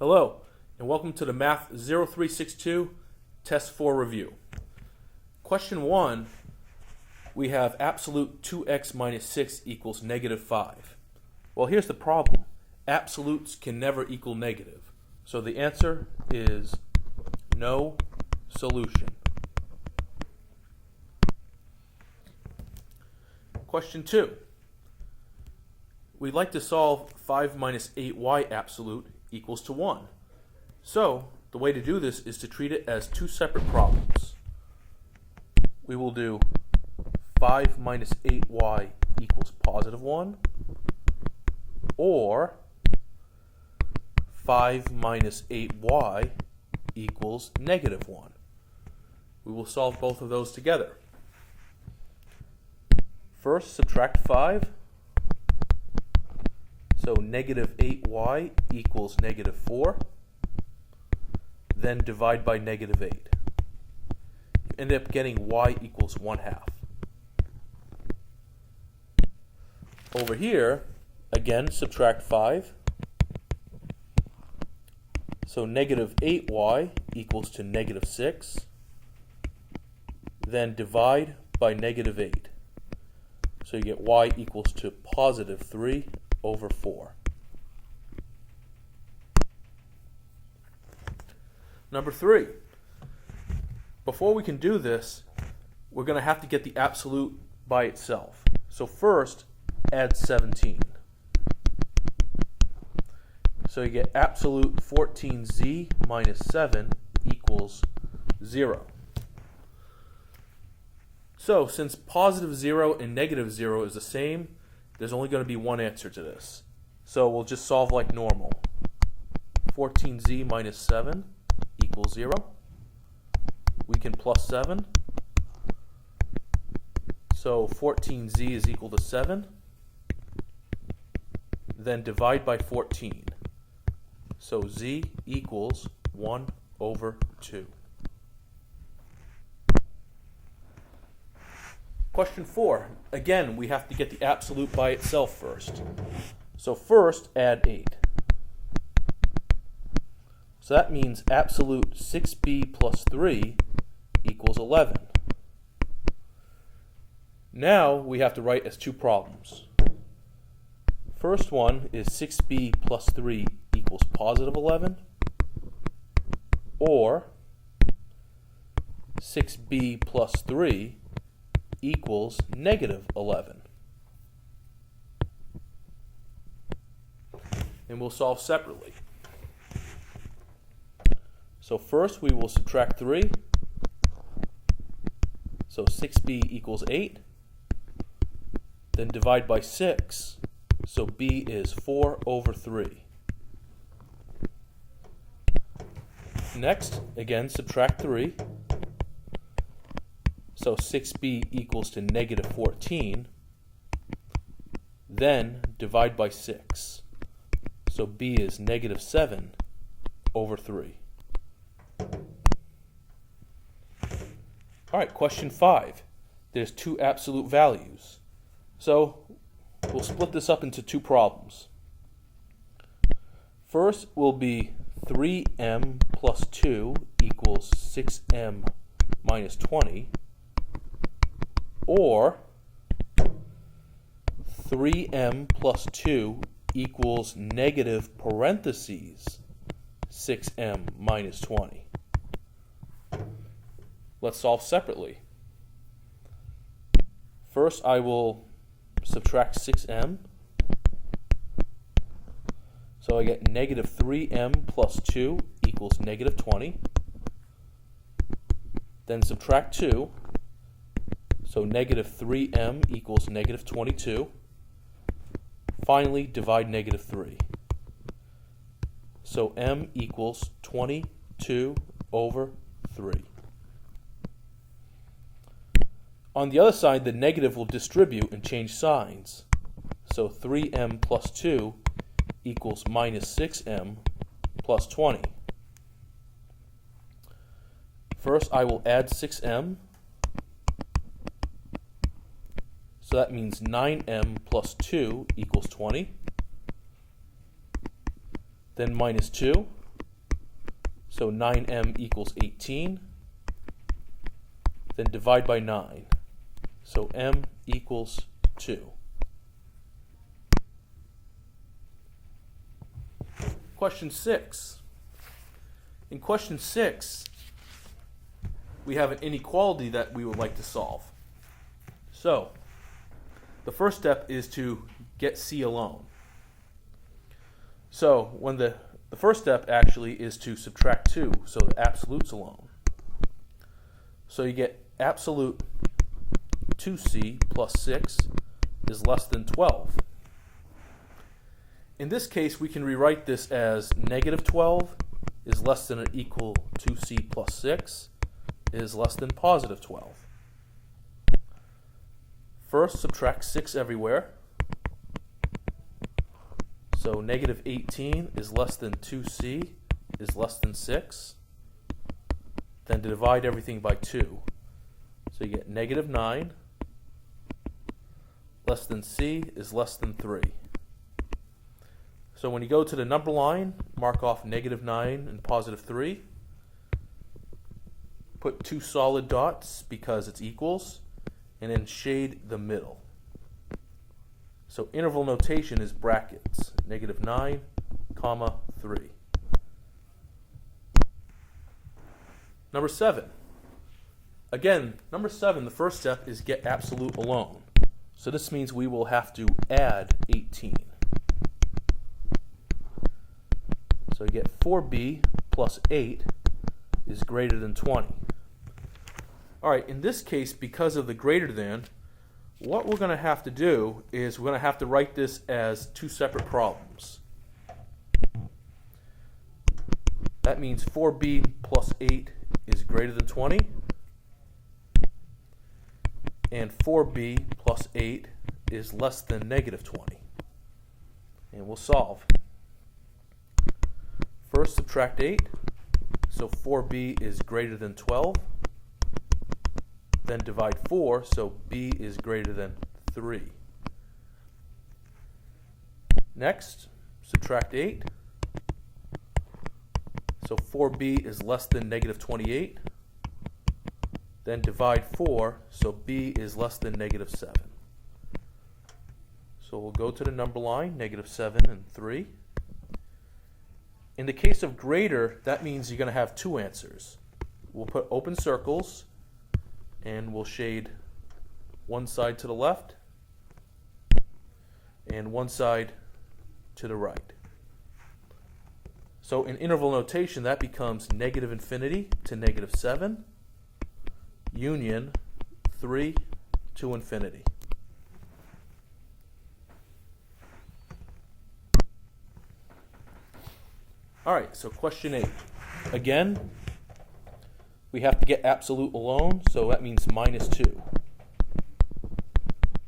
Hello, and welcome to the Math 0362 Test 4 review. Question 1, we have absolute 2x minus 6 equals negative 5. Well, here's the problem. Absolutes can never equal negative. So the answer is no solution. Question 2, we'd like to solve 5 minus 8y absolute equals to 1. So the way to do this is to treat it as two separate problems. We will do 5 minus 8y equals positive 1, or 5 minus 8y equals negative 1. We will solve both of those together. First, subtract 5. So negative 8y equals negative 4. Then divide by negative 8. You end up getting y equals 1/2. Over here, again, subtract 5. So negative 8y equals to negative 6. Then divide by negative 8. So you get y equals to positive 3 over 4. Number 3. Before we can do this, we're going to have to get the absolute by itself. So first, add 17. So you get absolute 14z minus 7 equals 0. So since positive 0 and negative 0 is the same, there's only going to be one answer to this. So we'll just solve like normal. 14z minus 7 equals 0. We can plus 7. So 14z is equal to 7. Then divide by 14. So z equals 1 over 2. Question 4. Again, we have to get the absolute by itself first. So first, add 8. So that means absolute 6b plus 3 equals 11. Now we have to write as two problems. First one is 6b plus 3 equals positive 11, or 6b plus 3 equals negative 11. And we'll solve separately. So first we will subtract 3. So 6b equals 8. Then divide by 6. So b is 4 over 3. Next, again, subtract 3. So 6b equals to negative 14. Then divide by 6. So b is negative 7 over 3. All right, question 5. There's two absolute values. So we'll split this up into two problems. First will be 3m plus 2 equals 6m minus 20. Or 3m plus 2 equals negative parentheses 6m minus 20. Let's solve separately. First, I will subtract 6m. So I get negative 3m plus 2 equals negative 20. Then subtract 2. So negative 3m equals negative 22. Finally, divide negative 3. So m equals 22 over 3. On the other side, the negative will distribute and change signs. So 3m plus 2 equals minus 6m plus 20. First, I will add 6m. So that means 9m plus 2 equals 20. Then minus 2. So 9m equals 18. Then divide by 9. So m equals 2. Question 6. In question 6, we have an inequality that we would like to solve. So, the first step is to get c alone. So, when the first step actually is to subtract 2, so the absolute's alone. So you get absolute 2c plus 6 is less than 12. In this case, we can rewrite this as negative 12 is less than or equal to c plus 6 is less than positive 12. First, subtract 6 everywhere. So negative 18 is less than 2c is less than 6. Then divide everything by 2. So you get negative 9 less than c is less than 3. So when you go to the number line, mark off negative 9 and positive 3. Put 2 solid dots because it's equals, and then shade the middle. So interval notation is brackets, negative 9, comma 3. Number 7. Again, number 7, the first step is get absolute alone. So this means we will have to add 18. So you get 4b plus 8 is greater than 20. All right, in this case, because of the greater than, what we're going to have to do is we're going to have to write this as 2 separate problems. That means 4b plus 8 is greater than 20, and 4b plus 8 is less than negative 20. And we'll solve. First, subtract 8, so 4b is greater than 12. Then divide 4, so b is greater than 3. Next, subtract 8, so 4b is less than negative 28. Then divide 4, so b is less than negative 7. So we'll go to the number line, negative 7 and 3. In the case of greater, that means you're going to have 2 answers. We'll put open circles, and we'll shade one side to the left and one side to the right. So in interval notation, that becomes negative infinity to negative 7, union 3 to infinity. All right, so question 8. Again, we have to get absolute alone, so that means minus 2.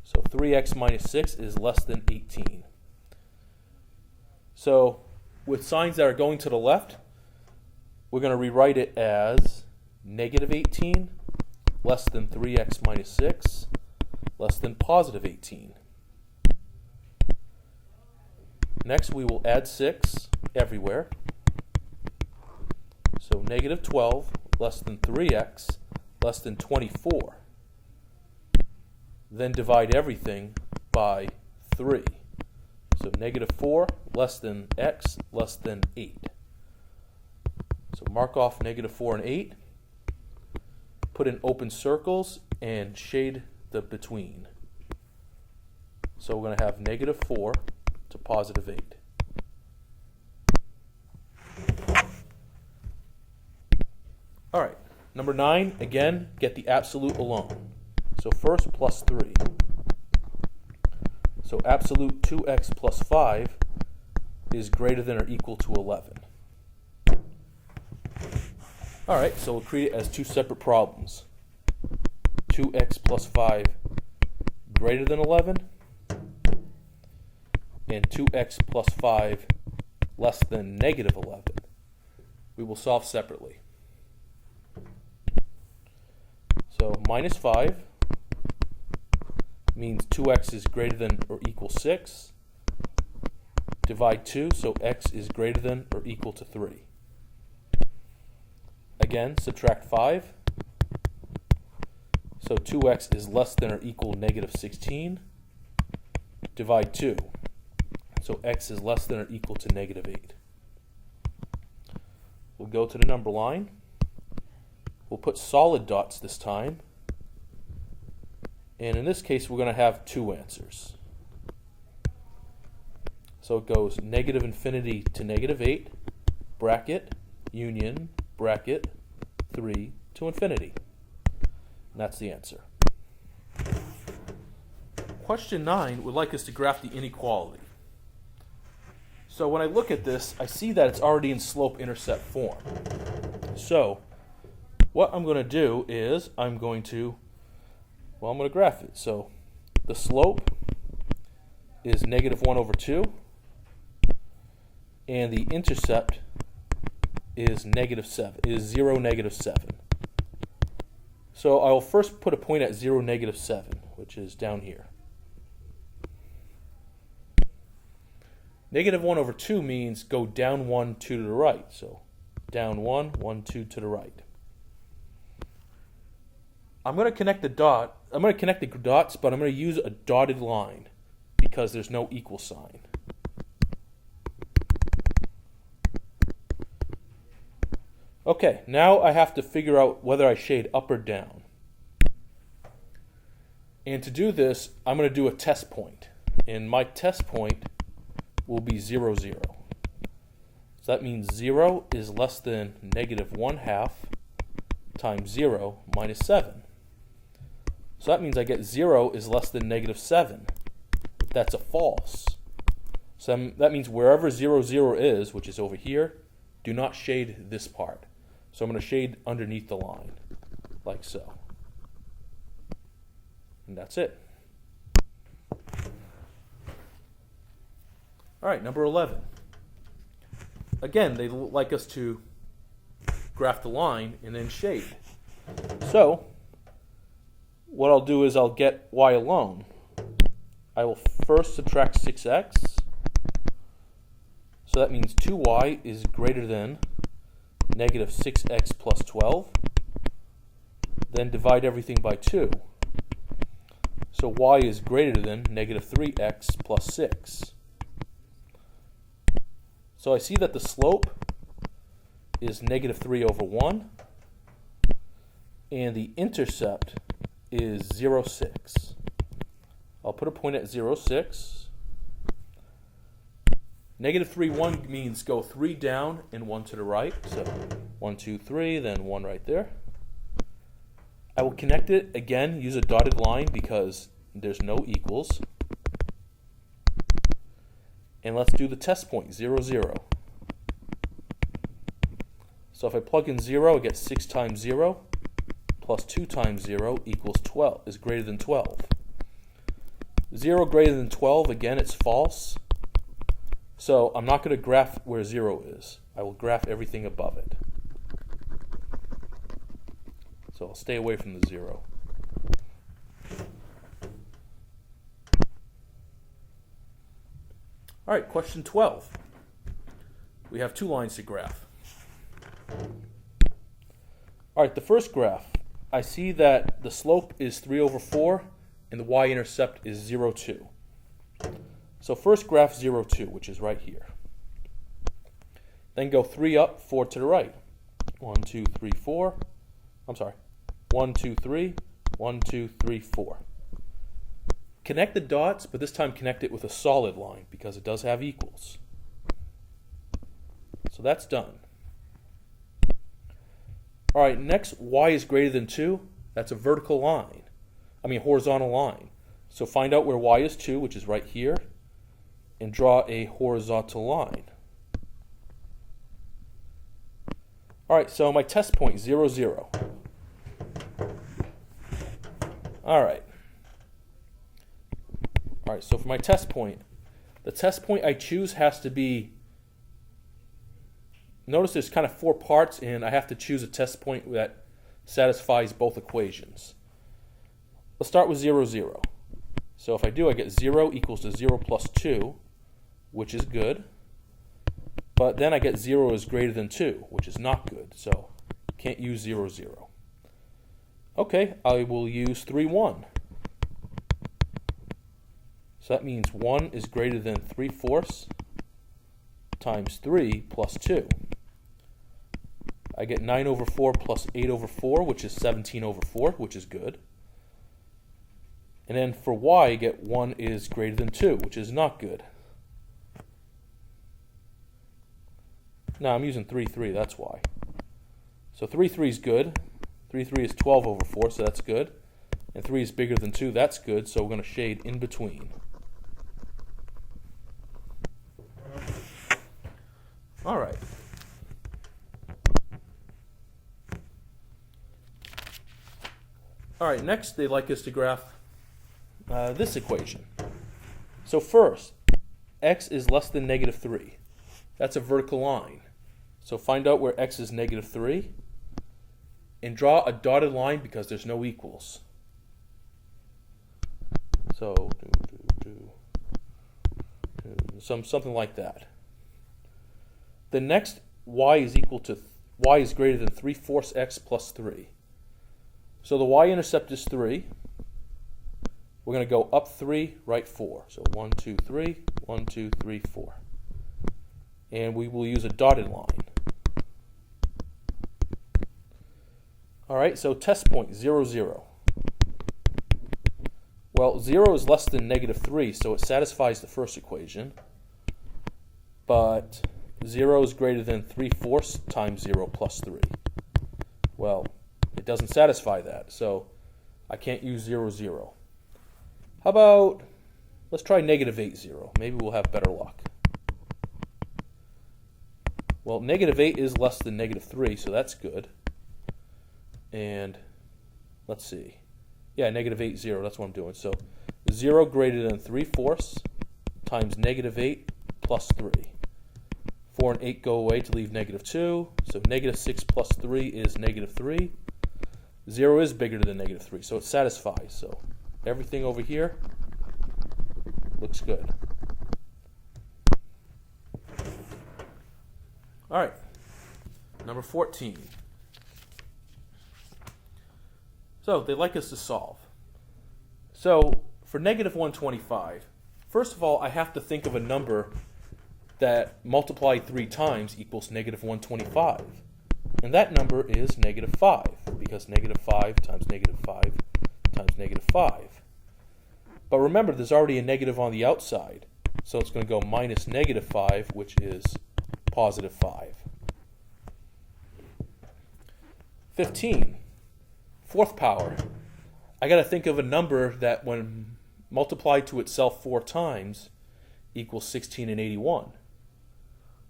So 3x minus 6 is less than 18. So with signs that are going to the left, we're going to rewrite it as negative 18 less than 3x minus 6 less than positive 18. Next, we will add 6 everywhere. So negative 12 less than 3x less than 24. Then divide everything by 3. So negative 4 less than x less than 8. So mark off negative 4 and 8. Put in open circles and shade the between. So we're going to have negative 4 to positive 8. All right, number 9, again, get the absolute alone. So first, plus 3. So absolute 2x plus 5 is greater than or equal to 11. All right, so we'll create it as 2 separate problems. 2x plus 5 greater than 11, and 2x plus 5 less than negative 11. We will solve separately. So minus 5 means 2x is greater than or equal 6. Divide 2, so x is greater than or equal to 3. again, subtract 5. So 2x is less than or equal negative 16. Divide 2. So x is less than or equal to negative 8. We'll go to the number line. We'll put solid dots this time. And in this case, we're going to have two answers. So it goes negative infinity to negative 8, bracket, union, bracket, 3 to infinity. And that's the answer. Question 9 would like us to graph the inequality. So when I look at this, I see that it's already in slope-intercept form. So what I'm going to do is I'm going to graph it. So the slope is negative 1 over 2, and the intercept is negative 7, is 0, negative 7. So I will first put a point at 0, negative 7, which is down here. Negative 1 over 2 means go down 1, 2 to the right. So down 1, 1, 2 to the right. I'm going to connect the dots, but I'm going to use a dotted line because there's no equal sign. Okay, now I have to figure out whether I shade up or down. And to do this, I'm going to do a test point. And my test point will be 0, 0. So that means 0 is less than negative 1/2 times 0 minus 7. So that means I get 0 is less than negative 7. That's a false. So that means wherever 0, 0 is, which is over here, do not shade this part. So I'm going to shade underneath the line, like so. And that's it. All right, number 11. Again, they like us to graph the line and then shade. So what I'll do is I'll get y alone. I will first subtract 6x. So that means 2y is greater than negative 6x plus 12. Then divide everything by 2. So y is greater than negative 3x plus 6. So I see that the slope is negative 3 over 1. And the intercept is 0, 6. I'll put a point at 0, 6. Negative 3, 1 means go 3 down and 1 to the right. So 1, 2, 3, then 1 right there. I will connect it again, use a dotted line because there's no equals. And let's do the test point, 0, 0. So if I plug in 0, I get 6 times 0 plus 2 times 0 equals 12, is greater than 12. 0 greater than 12, again, it's false. So I'm not going to graph where 0 is. I will graph everything above it. So I'll stay away from the 0. All right, question 12. We have two lines to graph. All right, the first graph, I see that the slope is 3 over 4 and the y-intercept is 0, 2. So first graph 0, 2, which is right here. Then go 3 up, 4 to the right. 1, 2, 3, 4. I'm sorry. 1, 2, 3. 1, 2, 3, 4. Connect the dots, but this time connect it with a solid line because it does have equals. So that's done. All right, next, y is greater than 2. That's a vertical line. Horizontal line. So find out where y is 2, which is right here, and draw a horizontal line. All right, so my test point, 0, 0. All right, so for my test point, the test point I choose has to be, notice there's kind of 4 parts, and I have to choose a test point that satisfies both equations. Let's start with 0, 0. So if I do, I get 0 equals to 0 plus 2, which is good. But then I get 0 is greater than 2, which is not good. So Can't use 0, 0. Okay, I will use 3, 1. So that means 1 is greater than 3/4 times 3 plus 2. I get 9 over 4 plus 8 over 4, which is 17 over 4, which is good. And then for y, I get 1 is greater than 2, which is not good. No, I'm using 3, 3, that's why. So 3, 3 is good. 3, 3 is 12 over 4, so that's good. And 3 is bigger than 2, that's good, so we're going to shade in between. All right. All right, next they'd like us to graph this equation. So first, x is less than negative 3. That's a vertical line. So find out where x is negative 3 and draw a dotted line because there's no equals. So something like that. The next, y is greater than 3/4 x plus 3. So the y-intercept is 3. We're going to go up 3, right 4. So 1, 2, 3, 1, 2, 3, 4. And we will use a dotted line. All right, so test point, 0, 0. Well, 0 is less than negative 3, so it satisfies the first equation. But 0 is greater than 3/4 times 0 plus 3. Well, it doesn't satisfy that, so I can't use 0, 0. How about, let's try negative 8, 0. Maybe we'll have better luck. Well, negative 8 is less than negative 3, so that's good. And let's see. Yeah, negative 8, 0, that's what I'm doing. So 0 greater than 3/4 times negative 8 plus 3. 4 and 8 go away to leave negative 2. So negative 6 plus 3 is negative 3. 0 is bigger than negative 3, so it satisfies. So everything over here looks good. All right, number 14. So they'd like us to solve. So for negative 125, first of all, I have to think of a number that multiplied 3 times equals negative 125. And that number is negative 5, because negative 5 times negative 5 times negative 5. But remember, there's already a negative on the outside, so it's going to go minus negative 5, which is positive 5. 15, fourth power. I got to think of a number that when multiplied to itself 4 times equals 16 and 81.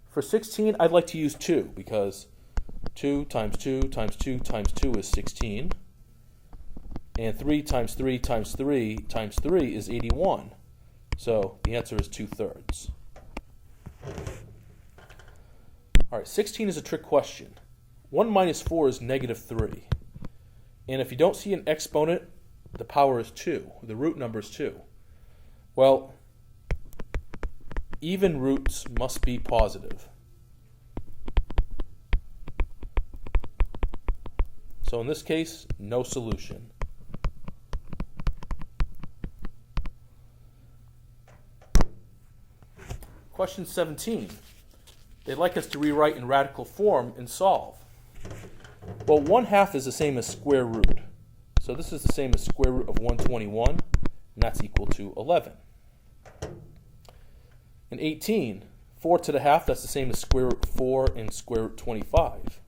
For 16, I'd like to use 2, because 2 times 2 times 2 times 2 is 16. And 3 times 3 times 3 times 3 is 81. So the answer is 2/3. All right, 16 is a trick question. 1 minus 4 is negative 3. And if you don't see an exponent, the power is 2. The root number is 2. Well, even roots must be positive. So in this case, no solution. Question 17. They'd like us to rewrite in radical form and solve. Well, 1/2 is the same as square root. So this is the same as square root of 121, and that's equal to 11. And 18, 4 to the half, that's the same as square root of 4 and square root 25.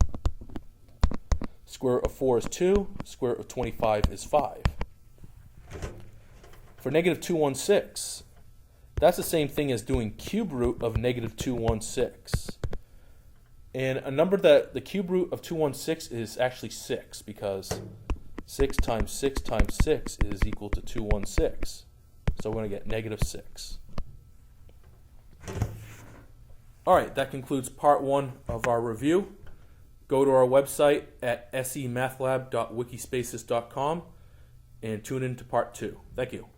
Square root of 4 is 2, square root of 25 is 5. For negative 216, that's the same thing as doing cube root of negative 216. And a number that the cube root of 216 is actually 6, because 6 times 6 times 6 is equal to 216. So we're going to get negative 6. All right, that concludes part 1 of our review. Go to our website at semathlab.wikispaces.com and tune in to part 2. Thank you.